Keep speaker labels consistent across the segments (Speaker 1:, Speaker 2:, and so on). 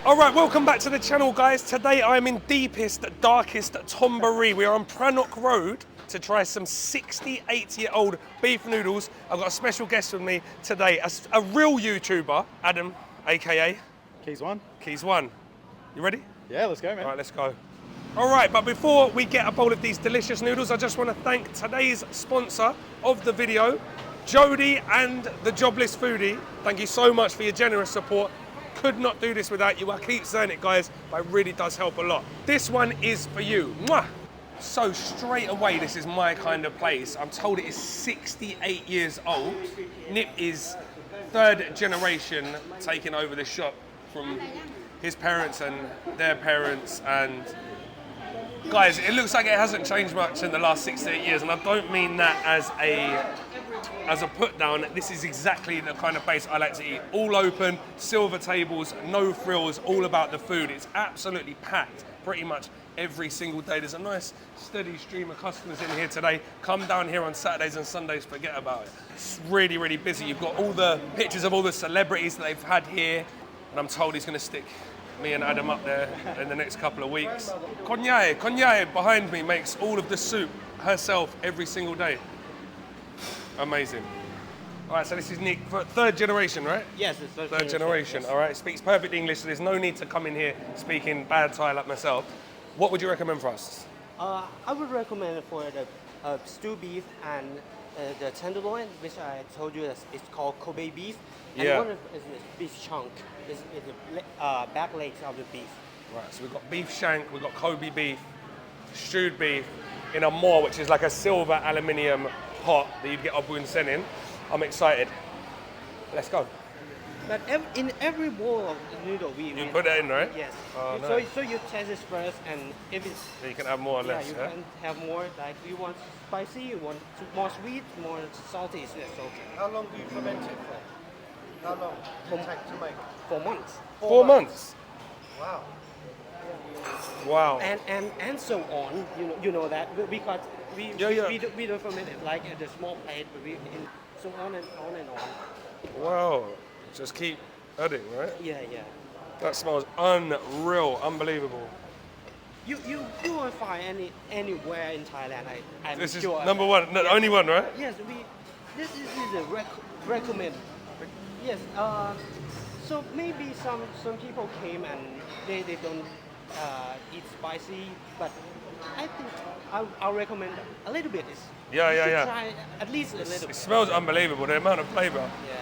Speaker 1: Alright, welcome back to the channel, guys. Today I'm in deepest, darkest Thonburi. We are on Prannoch Road to try some 68-year-old beef noodles. I've got a special guest with me today, a real YouTuber, Adam, aka
Speaker 2: Keys One.
Speaker 1: Keys One. You ready?
Speaker 2: Yeah, let's go, man.
Speaker 1: Alright, let's go. Alright, but before we get a bowl of these delicious noodles, I just want to thank today's sponsor of the video, Jody and the Jobless Foodie. Thank you so much for your generous support. Could not do this without you. I keep saying it, guys, but it really does help a lot. This one is for you. Mwah! So straight away, this is my kind of place. I'm told it is 68 years old. Nip is third generation taking over the shop from his parents and their parents. And guys, it looks like it hasn't changed much in the last 68 years. And I don't mean that as a put down. This is exactly the kind of place I like to eat. All open, silver tables, no frills, all about the food. It's absolutely packed pretty much every single day. There's a nice steady stream of customers in here today. Come down here on Saturdays and Sundays, forget about it. It's really, really busy. You've got all the pictures of all the celebrities that they've had here. And I'm told he's gonna stick me and Adam up there in the next couple of weeks. Konyae behind me makes all of the soup herself every single day. Amazing. All right, so this is Nick, third generation, right?
Speaker 3: Yes, it's
Speaker 1: third generation.
Speaker 3: Yes.
Speaker 1: All right, speaks perfect English, so there's no need to come in here speaking bad Thai like myself. What would you recommend for us?
Speaker 3: I would recommend for the stewed beef and the tenderloin, which I told you is called Kobe beef. And
Speaker 1: Yeah.
Speaker 3: one is beef chunk, is the back legs of the beef.
Speaker 1: Right, so we've got beef shank, we've got Kobe beef, stewed beef in a mo, which is like a silver aluminium pot that you'd get a bun sen in. I'm excited. Let's go.
Speaker 3: But in every bowl of noodle, we
Speaker 1: Put that in, right?
Speaker 3: Yes.
Speaker 1: Oh,
Speaker 3: so
Speaker 1: nice.
Speaker 3: So you taste it first, and if it's
Speaker 1: You can have more or less,
Speaker 3: you
Speaker 1: yeah?
Speaker 3: can have more. Like you want spicy, you want more sweet, more salty. It's okay.
Speaker 4: How long do you ferment it for? How long does it take to make?
Speaker 3: 4 months.
Speaker 1: 4 months.
Speaker 4: Wow.
Speaker 1: Wow.
Speaker 3: And so on. You know that because we don't ferment it like in the small plate, but so on and on and on.
Speaker 1: Wow. Just keep adding, right?
Speaker 3: Yeah.
Speaker 1: That smells unreal, unbelievable.
Speaker 3: You won't find anywhere in Thailand. I'm
Speaker 1: This is
Speaker 3: sure.
Speaker 1: number one, no,
Speaker 3: Yes.
Speaker 1: only one, right?
Speaker 3: Yes, this is a recommend. Yes. So maybe some people came and they don't eat spicy, but I think I'll recommend a little bit.
Speaker 1: Yeah.
Speaker 3: Try at least a little.
Speaker 1: It smells unbelievable, the amount of flavor.
Speaker 3: Yeah.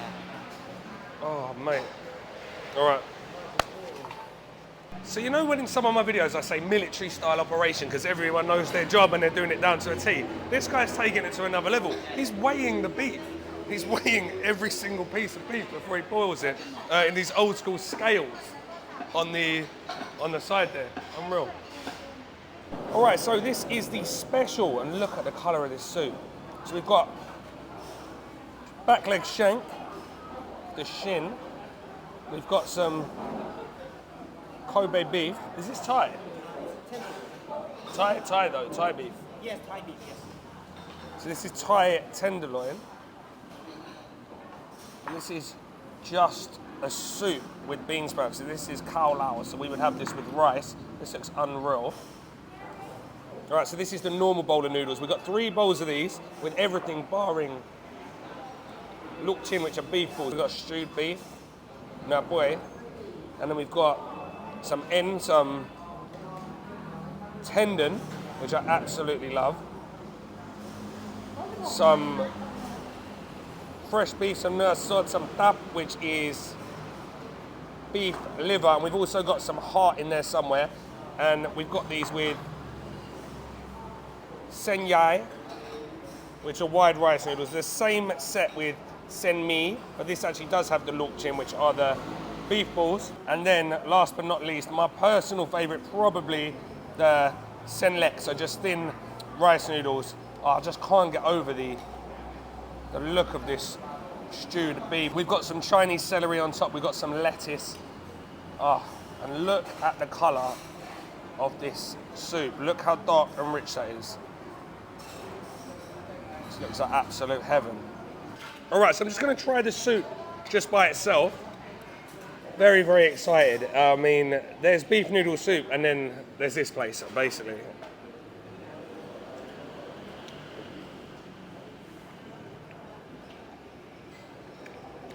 Speaker 1: Oh, mate. All right. So you know when in some of my videos I say military style operation because everyone knows their job and they're doing it down to a T? This guy's taking it to another level. He's weighing the beef. He's weighing every single piece of beef before he boils it in these old school scales on the side there. Unreal. All right, so this is the special, and look at the color of this soup. So we've got back leg shank, the shin. We've got some Kobe beef. Is this Thai? Thai though, Thai beef.
Speaker 3: Yes, Thai beef. Yes.
Speaker 1: So this is Thai tenderloin. And this is just a soup with bean sprouts. So this is khao lao, so we would have this with rice. This looks unreal. All right, so this is the normal bowl of noodles. We've got 3 bowls of these with everything barring luk chin, which are beef balls. We've got stewed beef, na boy, and then we've got some tendon, which I absolutely love. Some fresh beef, some nursot, some tap, which is beef liver, and we've also got some heart in there somewhere. And we've got these with sen yai, which are wide rice noodles. The same set with sen mi, but this actually does have the luk chin, which are the beef balls. And then last but not least, my personal favorite, probably the sen lek, so just thin rice noodles. Oh, I just can't get over the look of this stewed beef. We've got some Chinese celery on top, we've got some lettuce. And look at the color of this soup. Look how dark and rich that is. This looks like absolute heaven. All right, so I'm just gonna try the soup just by itself. very, very excited. I mean, there's beef noodle soup and then there's this place, basically.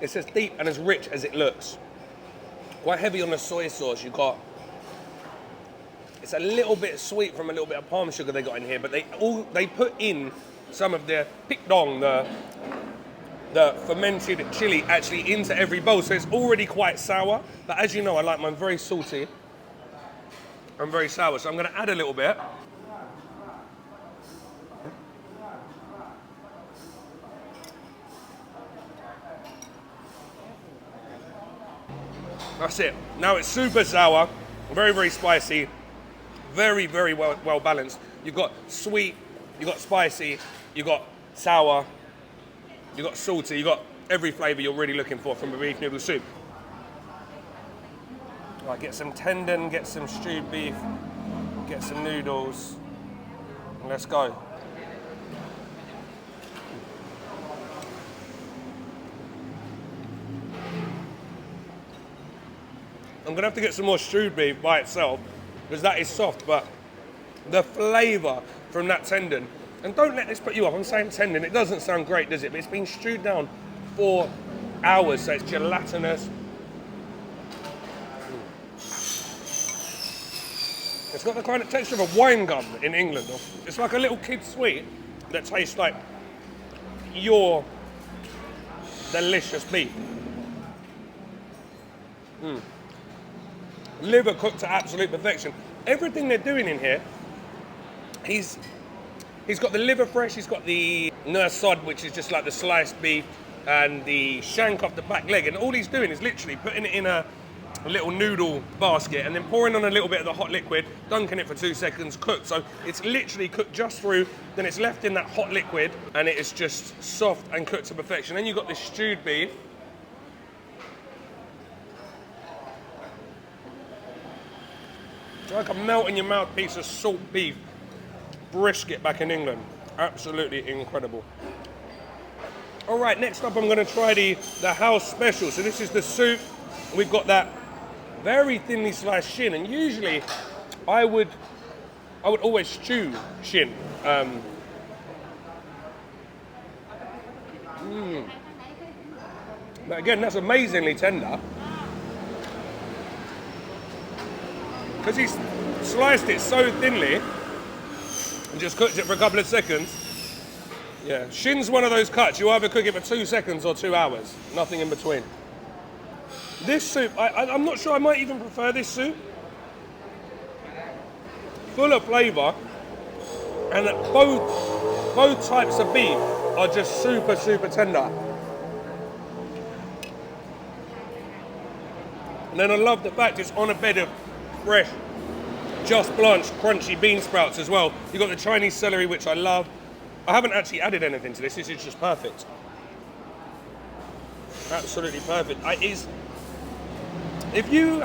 Speaker 1: It's as deep and as rich as it looks. Quite heavy on the soy sauce. You've got, it's a little bit sweet from a little bit of palm sugar they got in here, but they put in some of the picdong, the fermented chili, actually into every bowl, so it's already quite sour. But as you know, I like mine very salty and very sour, so I'm going to add a little bit. That's it. Now it's super sour, very, very spicy, very, very well balanced. You've got sweet, you've got spicy, you've got sour, you've got salty, you've got every flavour you're really looking for from a beef noodle soup. Right, get some tendon, get some stewed beef, get some noodles, and let's go. I'm gonna have to get some more stewed beef by itself because that is soft, but the flavour from that tendon, and don't let this put you off, I'm saying tendon, it doesn't sound great, does it? But it's been stewed down for hours, so it's gelatinous. It's got the kind of texture of a wine gum in England. It's like a little kid's sweet that tastes like your delicious beef. Liver cooked to absolute perfection. Everything they're doing in here, he's got the liver fresh, he's got the neua, which is just like the sliced beef, and the shank off the back leg, and all he's doing is literally putting it in a little noodle basket and then pouring on a little bit of the hot liquid, dunking it for 2 seconds, cooked. So it's literally cooked just through, then it's left in that hot liquid, and it is just soft and cooked to perfection. Then you've got this stewed beef. Like a melt in your mouth piece of salt beef brisket back in England. Absolutely incredible. All right, next up I'm going to try the house special. So this is the soup. We've got that very thinly sliced shin, and usually I would always stew shin. But again, that's amazingly tender. Because he's sliced it so thinly and just cooked it for a couple of seconds. Yeah, shin's one of those cuts, you either cook it for 2 seconds or 2 hours, nothing in between. This soup, I'm not sure, I might even prefer this soup. Full of flavour, and that both types of beef are just super, super tender. And then I love the fact it's on a bed of fresh, just blanched, crunchy bean sprouts as well. You've got the Chinese celery, which I love. I haven't actually added anything to this. This is just perfect. Absolutely perfect. If you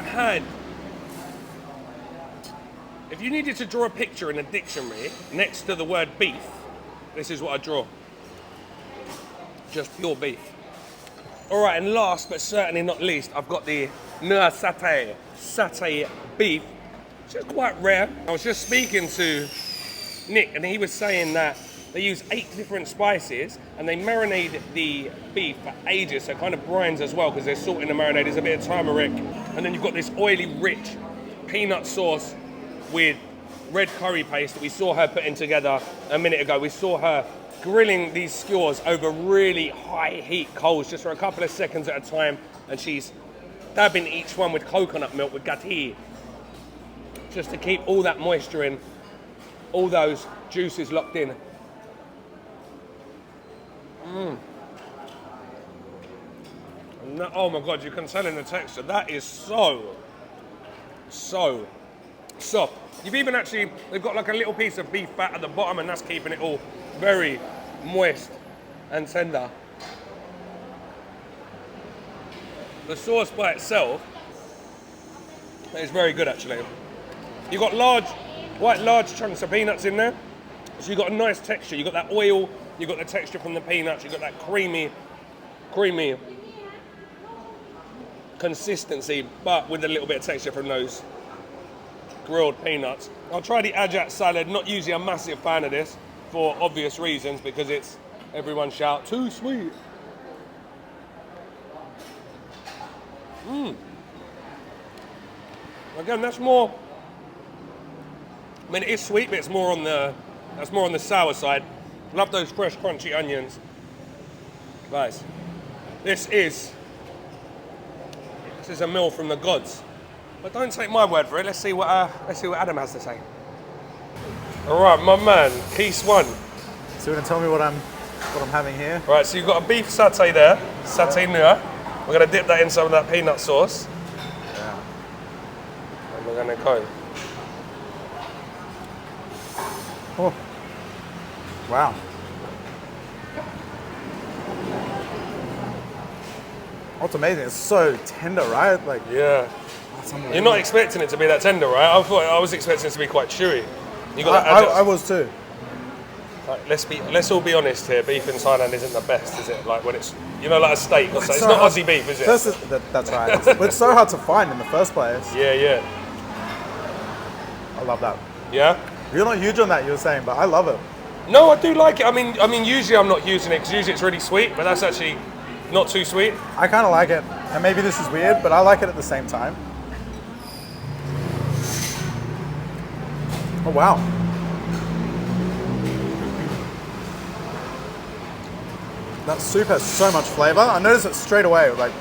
Speaker 1: needed to draw a picture in a dictionary next to the word beef, this is what I draw. Just pure beef. All right, and last but certainly not least, I've got the neua satay beef, which is quite rare. I was just speaking to Nick, and he was saying that they use 8 different spices and they marinate the beef for ages, so it kind of brines as well because there's salt in the marinade, there's a bit of turmeric, and then you've got this oily, rich peanut sauce with red curry paste that we saw her putting together a minute ago. We saw her grilling these skewers over really high heat coals just for a couple of seconds at a time, and she's dabbing each one with coconut milk with gati, just to keep all that moisture in, all those juices locked in. No, oh my God, you can tell in the texture, that is so soft. You've even actually, they've got like a little piece of beef fat at the bottom, and that's keeping it all very moist and tender. The sauce by itself is very good actually. You've got quite large chunks of peanuts in there, so you've got a nice texture. You've got that oil, you've got the texture from the peanuts, you've got that creamy consistency, but with a little bit of texture from those grilled peanuts. I'll try the ajat salad. Not usually a massive fan of this for obvious reasons because it's everyone shout too sweet. Again, that's more. I mean, it is sweet, but it's more on the sour side. Love those fresh, crunchy onions, guys. This is a meal from the gods. But don't take my word for it. Let's see what Adam has to say. All right, my man, piece one.
Speaker 2: So you're gonna tell me what I'm having here?
Speaker 1: Right, so you've got a beef satay there, satay neua. We're gonna dip that in some of that peanut sauce.
Speaker 2: Yeah.
Speaker 1: And we're gonna go.
Speaker 2: Oh. Wow. Oh, it's amazing. It's so tender, right? Like,
Speaker 1: Yeah.
Speaker 2: that's unbelievable.
Speaker 1: You're not expecting it to be that tender, right? I was expecting it to be quite chewy. You got that
Speaker 2: I was too.
Speaker 1: Like, let's all be honest here. Beef in Thailand isn't the best, is it? Like when it's like a steak or something. It's
Speaker 2: so
Speaker 1: not
Speaker 2: hard-
Speaker 1: Aussie beef, is it?
Speaker 2: That's right. But it's so hard to find in the first place.
Speaker 1: Yeah.
Speaker 2: I love that.
Speaker 1: Yeah.
Speaker 2: You're not huge on that, you were saying, but I love it.
Speaker 1: No, I do like it. I mean, usually I'm not huge in it because usually it's really sweet, but that's actually not too sweet.
Speaker 2: I kind of like it. And maybe this is weird, but I like it at the same time. Oh, wow. That soup has so much flavor. I noticed it straight away, like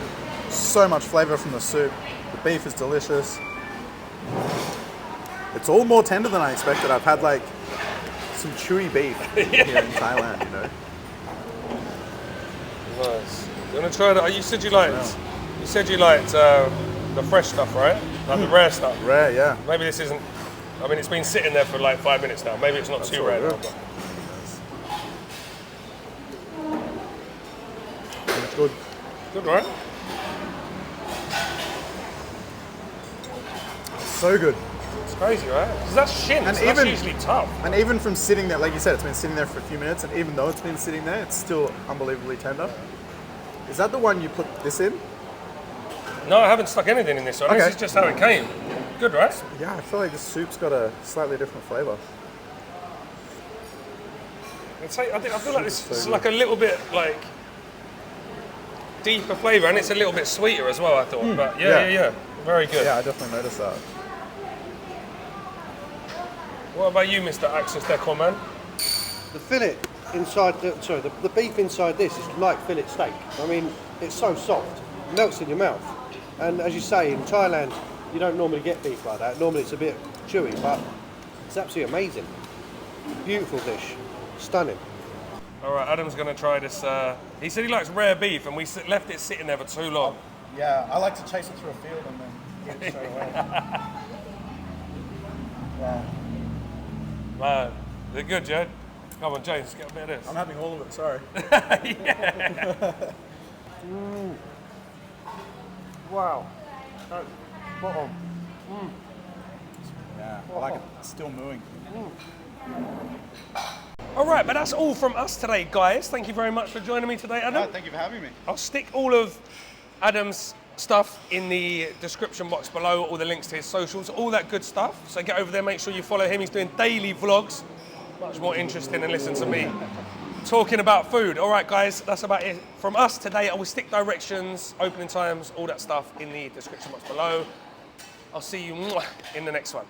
Speaker 2: so much flavor from the soup. The beef is delicious. It's all more tender than I expected. I've had like some chewy beef here in Thailand, you know.
Speaker 1: Nice. You want to try that? You said you liked the fresh stuff, right? Like the rare stuff.
Speaker 2: Rare, yeah.
Speaker 1: Maybe this isn't. I mean, it's been sitting there for like 5 minutes now. Maybe it's not too
Speaker 2: all
Speaker 1: rare
Speaker 2: good.
Speaker 1: now. But
Speaker 2: It's good.
Speaker 1: good, right?
Speaker 2: So good.
Speaker 1: It's crazy, right? Because that's shin.
Speaker 2: And
Speaker 1: So that's
Speaker 2: even-
Speaker 1: usually tough.
Speaker 2: And even from sitting there, like you said, it's been sitting there for a few minutes, and even though it's been sitting there, it's still unbelievably tender. Is that the one you put this in?
Speaker 1: No, I haven't stuck anything in this one. This
Speaker 2: Okay.
Speaker 1: is just how it came. Good, right?
Speaker 2: Yeah, I feel like the soup's got a slightly different flavor.
Speaker 1: I feel like this
Speaker 2: So
Speaker 1: is
Speaker 2: good.
Speaker 1: like a little bit like deeper flavour, and it's a little bit sweeter as well. I thought, but
Speaker 2: yeah.
Speaker 1: yeah, very good.
Speaker 2: Yeah, I definitely noticed that.
Speaker 1: What about you, Mr. Access Decor Man?
Speaker 4: The fillet inside, the beef inside this is like fillet steak. I mean, it's so soft, melts in your mouth. And as you say, in Thailand, you don't normally get beef like that. Normally it's a bit chewy, but it's absolutely amazing. Beautiful dish, stunning.
Speaker 1: All right, Adam's going to try this. He said he likes rare beef, and we left it sitting there for too long.
Speaker 2: Yeah, I like to chase it through a field and then eat it straight away. Wow.
Speaker 1: Man, they're good, Jed. Come on, James, get a bit of this.
Speaker 2: I'm having all of it, sorry.
Speaker 4: Wow. That's spot on.
Speaker 2: Yeah, I like it. It's still mooing.
Speaker 1: All right, but that's all from us today, guys. Thank you very much for joining me today, Adam.
Speaker 2: Thank you for having me.
Speaker 1: I'll stick all of Adam's stuff in the description box below, all the links to his socials, all that good stuff. So get over there, make sure you follow him. He's doing daily vlogs. Much more interesting than listen to me talking about food. All right, guys, that's about it from us today. I will stick directions, opening times, all that stuff in the description box below. I'll see you in the next one.